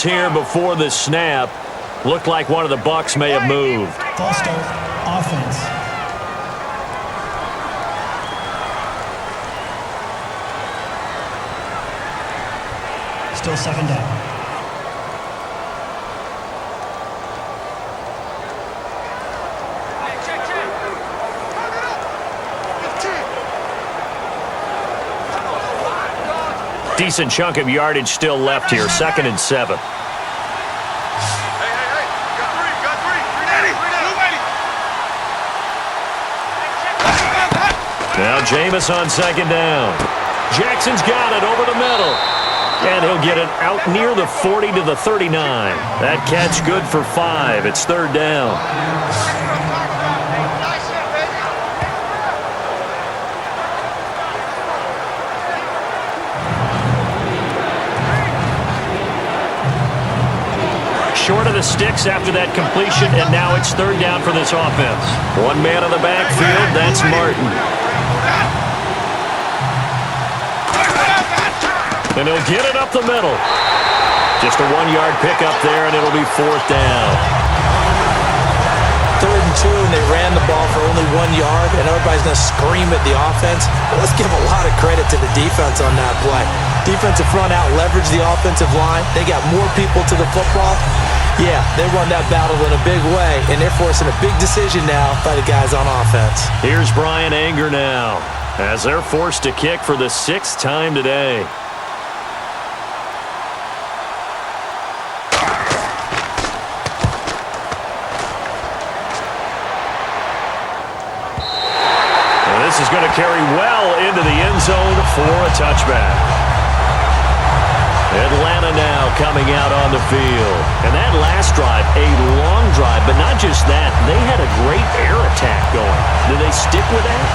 here before the snap. Looked like one of the Bucs may have moved. False start, offense. Still second down. Decent chunk of yardage still left here. 2nd and 7. Now Jameis on 2nd down. Jackson's got it over the middle. And he'll get it out near the 40 to the 39. That catch good for 5. It's 3rd down. Short of the sticks after that completion, and now it's 3rd down for this offense. One man on the backfield, that's Martin. And he'll get it up the middle. Just a 1-yard pickup there, and it'll be 4th down. 3rd and 2, and they ran the ball for only 1 yard, and everybody's going to scream at the offense. But let's give a lot of credit to the defense on that play. Defensive front out leveraged the offensive line. They got more people to the football. Yeah, they won that battle in a big way, and they're forcing a big decision now by the guys on offense. Here's Brian Anger now, as they're forced to kick for the 6th time today. And this is going to carry well into the end zone for a touchback. Atlanta now coming out on the field. And that last drive, a long drive, but not just that. They had a great air attack going. Do they stick with that?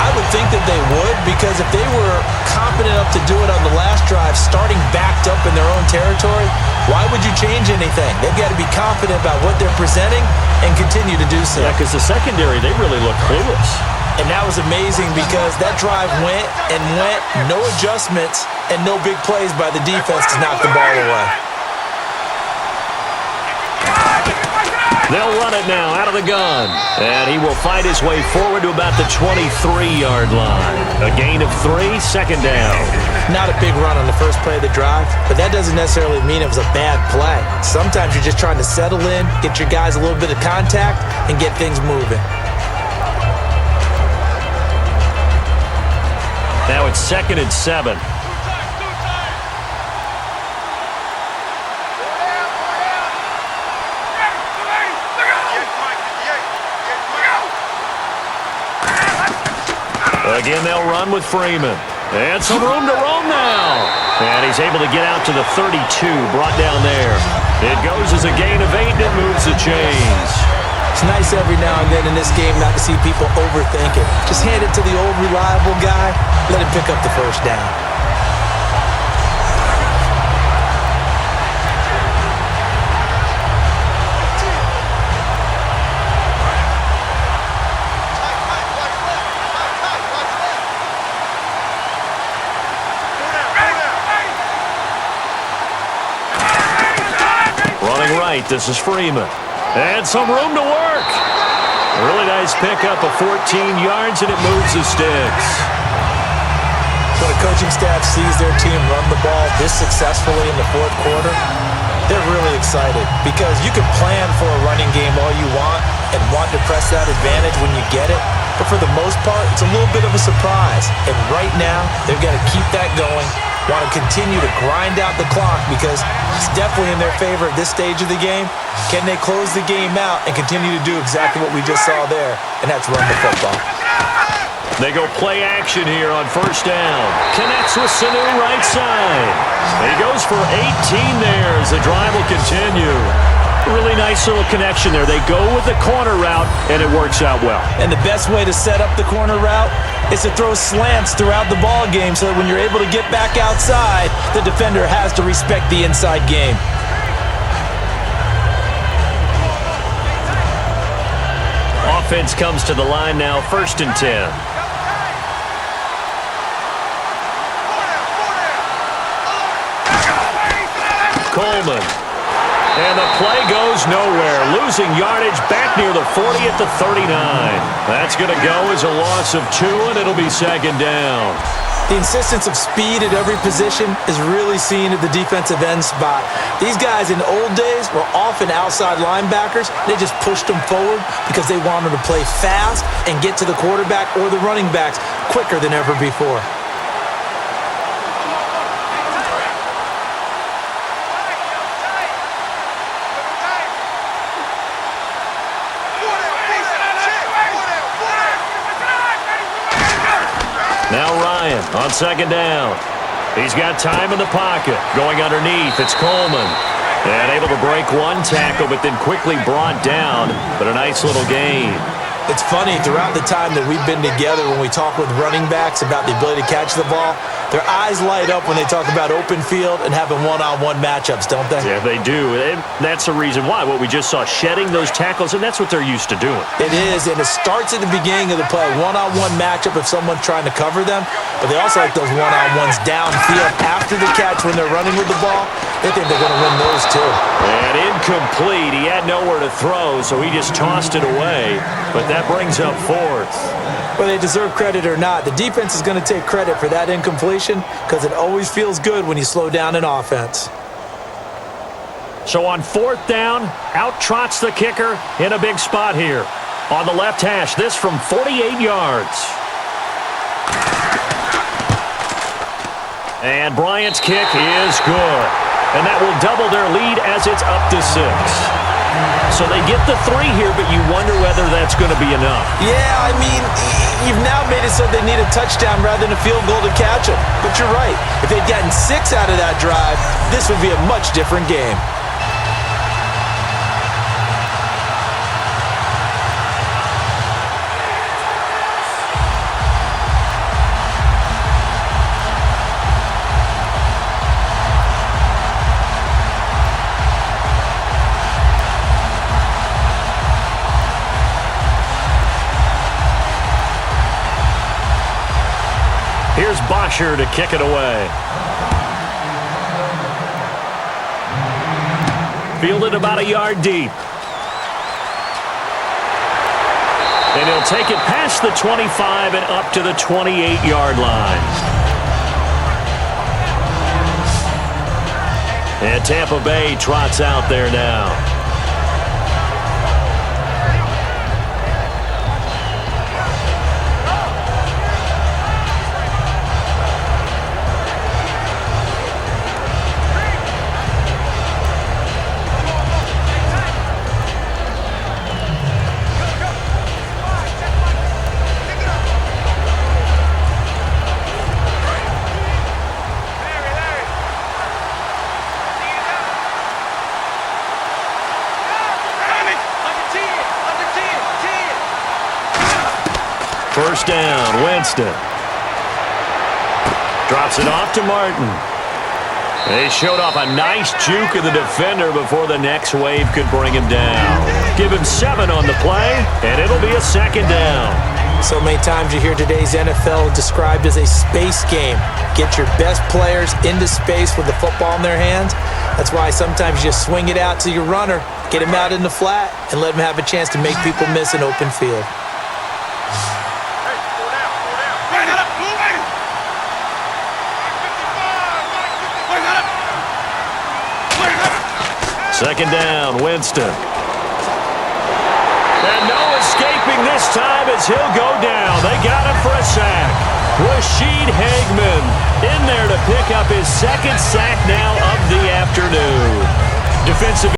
I would think that they would, because if they were confident enough to do it on the last drive, starting backed up in their own territory, why would you change anything? They've got to be confident about what they're presenting and continue to do so. Yeah, because the secondary, they really look clueless. And that was amazing because that drive went and went, no adjustments, and no big plays by the defense to knock the ball away. They'll run it now out of the gun. And he will fight his way forward to about the 23-yard line. A gain of 3, 2nd down. Not a big run on the first play of the drive, but that doesn't necessarily mean it was a bad play. Sometimes you're just trying to settle in, get your guys a little bit of contact, and get things moving. Now it's 2nd and 7. Again, they'll run with Freeman. And some room to roam now. And he's able to get out to the 32, brought down there. It goes as a gain of 8, and it moves the chains. It's nice every now and then in this game not to see people overthink it. Just hand it to the old reliable guy. Let him pick up the 1st down. Running right, this is Freeman. And some room to work. A really nice pickup of 14 yards, and it moves the sticks. When a coaching staff sees their team run the ball this successfully in the 4th quarter, they're really excited because you can plan for a running game all you want and want to press that advantage when you get it. But for the most part, it's a little bit of a surprise. And right now, they've got to keep that going, want to continue to grind out the clock because it's definitely in their favor at this stage of the game. Can they close the game out and continue to do exactly what we just saw there, and that's run the football? They go play action here on 1st down. Connects with Sanu right side. He goes for 18 there as the drive will continue. Really nice little connection there. They go with the corner route, and it works out well. And the best way to set up the corner route is to throw slants throughout the ball game so that when you're able to get back outside, the defender has to respect the inside game. Offense comes to the line now, 1st and 10. Cole Coleman. And the play goes nowhere. Losing yardage back near the 40 at the 39. That's going to go as a loss of 2, and it'll be second down. The insistence of speed at every position is really seen at the defensive end spot. These guys in the old days were often outside linebackers. They just pushed them forward because they wanted to play fast and get to the quarterback or the running backs quicker than ever before. Now Ryan on second down. He's got time in the pocket. Going underneath, it's Coleman. And able to break one tackle, but then quickly brought down. But a nice little gain. It's funny, throughout the time that we've been together, when we talk with running backs about the ability to catch the ball, their eyes light up when they talk about open field and having one-on-one matchups, don't they? Yeah, they do. And that's the reason why. What we just saw, shedding those tackles, and that's what they're used to doing. It is, and it starts at the beginning of the play. One-on-one matchup if someone's trying to cover them, but they also like those one-on-ones downfield after the catch when they're running with the ball. They think they're going to win those too. And incomplete. He had nowhere to throw, so he just tossed it away. But that brings up 4th. Whether they deserve credit or not, the defense is going to take credit for that incompletion because it always feels good when you slow down an offense. So on 4th down, out trots the kicker in a big spot here. On the left hash, this from 48 yards. And Bryant's kick is good. And that will double their lead as it's up to 6. So they get the 3 here, but you wonder whether that's going to be enough. Yeah, I mean, you've now made it so they need a touchdown rather than a field goal to catch them. But you're right. If they'd gotten 6 out of that drive, this would be a much different game. Here's Bosher to kick it away. Fielded about a yard deep. And he'll take it past the 25 and up to the 28-yard line. And Tampa Bay trots out there now. First down, Winston. Drops it off to Martin. They showed off a nice juke of the defender before the next wave could bring him down. Give him 7 on the play, and it'll be a second down. So many times you hear today's NFL described as a space game. Get your best players into space with the football in their hands. That's why sometimes you just swing it out to your runner, get him out in the flat, and let him have a chance to make people miss an open field. Second down, Winston. And no escaping this time as he'll go down. They got him for a sack. Rashid Hagman in there to pick up his 2nd sack now of the afternoon. Defensive